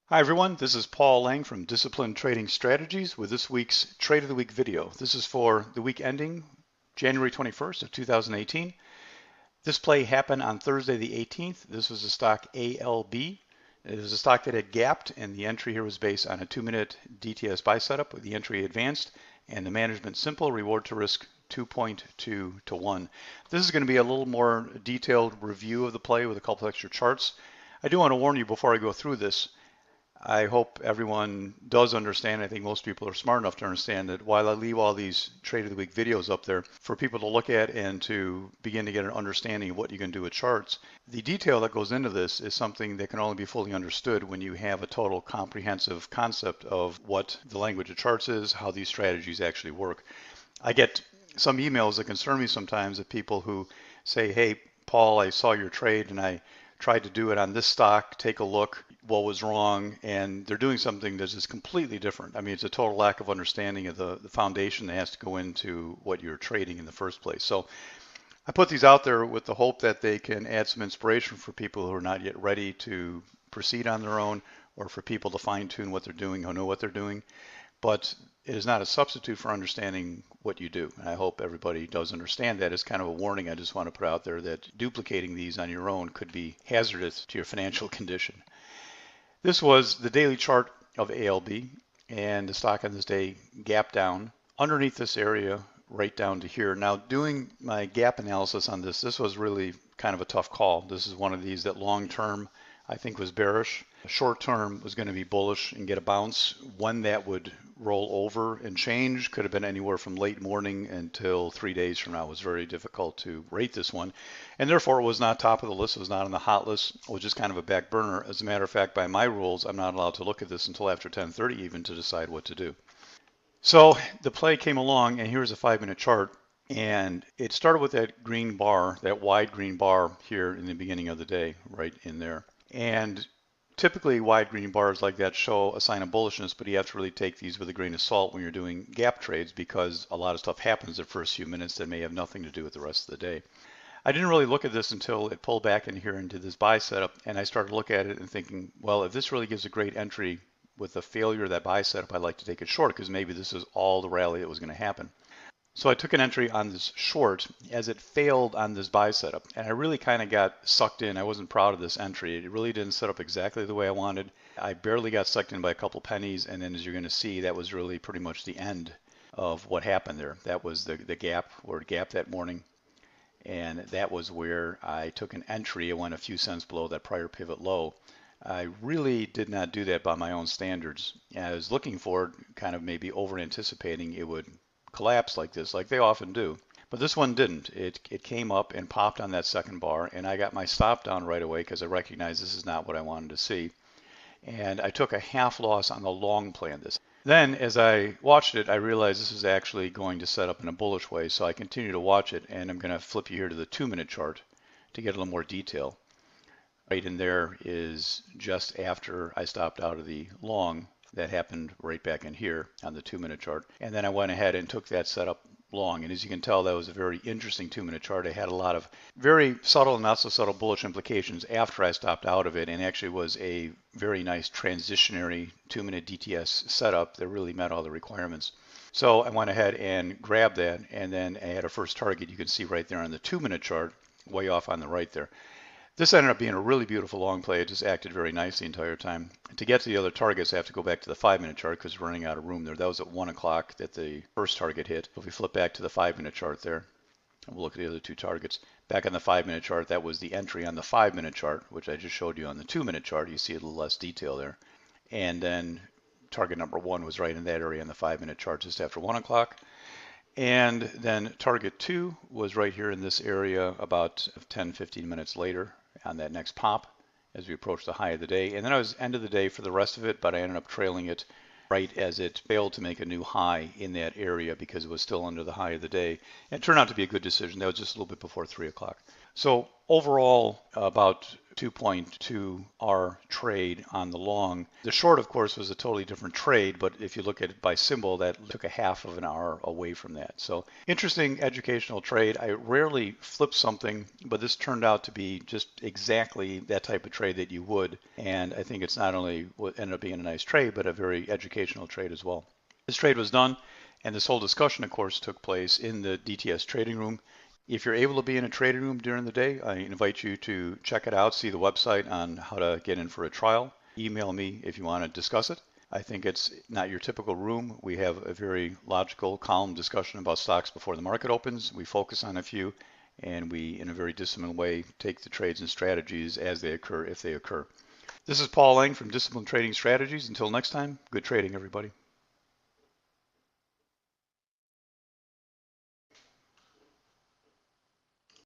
Hi everyone, this is Paul Lang from Disciplined Trading Strategies with this week's Trade of the Week video. This is for the week ending January 21st of 2018. This play happened on Thursday the 18th. This was the stock ALB. It was a stock that had gapped, and the entry here was based on a 2-minute DTS buy setup with the entry advanced and the management simple, reward to risk 2.2 to 1. This is going to be a little more detailed review of the play with a couple extra charts. I do want to warn you before I go through this. I hope everyone does understand. I think most people are smart enough to understand that while I leave all these Trade of the Week videos up there for people to look at and to begin to get an understanding of what you can do with charts, the detail that goes into this is something that can only be fully understood when you have a total comprehensive concept of what the language of charts is, how these strategies actually work. I get some emails that concern me sometimes of people who say, hey, Paul, I saw your trade and I tried to do it on this stock, take a look, what was wrong, and they're doing something that is completely different. I mean, it's a total lack of understanding of the foundation that has to go into what you're trading in the first place. So I put these out there with the hope that they can add some inspiration for people who are not yet ready to proceed on their own, or for people to fine tune what they're doing, who know what they're doing. But it is not a substitute for understanding what you do. And I hope everybody does understand that. As kind of a warning, I just want to put out there that duplicating these on your own could be hazardous to your financial condition. This was the daily chart of ALB, and the stock on this day gapped down underneath this area right down to here. Now, doing my gap analysis on this, this was really kind of a tough call. This is one of these that long term I think was bearish. Short term was going to be bullish and get a bounce. When that would roll over and change could have been anywhere from late morning until 3 days from now. It was very difficult to rate this one, and therefore it was not top of the list. It was not on the hot list. It was just kind of a back burner. As a matter of fact, by my rules, I'm not allowed to look at this until after 10:30 even to decide what to do. So the play came along, and here's a 5-minute chart. And it started with that green bar, that wide green bar here in the beginning of the day, right in there. And typically wide green bars like that show a sign of bullishness, but you have to really take these with a grain of salt when you're doing gap trades, because a lot of stuff happens the first few minutes that may have nothing to do with the rest of the day. I didn't really look at this until it pulled back in here into this buy setup, and I started to look at it and thinking, well, if this really gives a great entry with the failure of that buy setup, I'd like to take it short, because maybe this is all the rally that was going to happen. So I took an entry on this short as it failed on this buy setup, and I really kind of got sucked in. I wasn't proud of this entry. It really didn't set up exactly the way I wanted. I barely got sucked in by a couple pennies, and then as you're going to see, that was really pretty much the end of what happened there. That was the gap, where it gapped that morning, and that was where I took an entry. It went a few cents below that prior pivot low. I really did not do that by my own standards. I was looking for, kind of maybe over anticipating it would collapse like this, like they often do. But this one didn't. It came up and popped on that second bar, and I got my stop down right away because I recognized this is not what I wanted to see. And I took a half loss on the long play on this. Then as I watched it, I realized this is actually going to set up in a bullish way, so I continue to watch it, and I'm going to flip you here to the 2-minute chart to get a little more detail. Right in there is just after I stopped out of the long. That happened right back in here on the 2-minute chart. And then I went ahead and took that setup long. And as you can tell, that was a very interesting 2-minute chart. It had a lot of very subtle and not so subtle bullish implications after I stopped out of it, and actually was a very nice transitionary 2-minute DTS setup that really met all the requirements. So I went ahead and grabbed that, and then I had a first target you can see right there on the 2-minute chart, way off on the right there. This ended up being a really beautiful long play. It just acted very nice the entire time. To get to the other targets, I have to go back to the 5-minute chart because we're running out of room there. That was at 1 o'clock that the first target hit. If we flip back to the 5-minute chart there, and we'll look at the other two targets. Back on the 5-minute chart, that was the entry on the 5-minute chart, which I just showed you on the 2-minute chart. You see a little less detail there. And then target number 1 was right in that area on the 5-minute chart just after 1 o'clock. And then target 2 was right here in this area about 10-15 minutes later on that next pop as we approach the high of the day. And then I was end of the day for the rest of it, but I ended up trailing it right as it failed to make a new high in that area because it was still under the high of the day. And it turned out to be a good decision. That was just a little bit before 3 o'clock. So overall, about 2.2R trade on the long. The short, of course, was a totally different trade, but if you look at it by symbol, that took a half of an R away from that. So interesting educational trade. I rarely flip something, but this turned out to be just exactly that type of trade that you would. And I think it's not only what ended up being a nice trade, but a very educational trade as well. This trade was done, and this whole discussion, of course, took place in the DTS trading room. If you're able to be in a trading room during the day, I invite you to check it out, see the website on how to get in for a trial. Email me if you want to discuss it. I think it's not your typical room. We have a very logical, calm discussion about stocks before the market opens. We focus on a few, and we, in a very disciplined way, take the trades and strategies as they occur, if they occur. This is Paul Lang from Disciplined Trading Strategies. Until next time, good trading, everybody.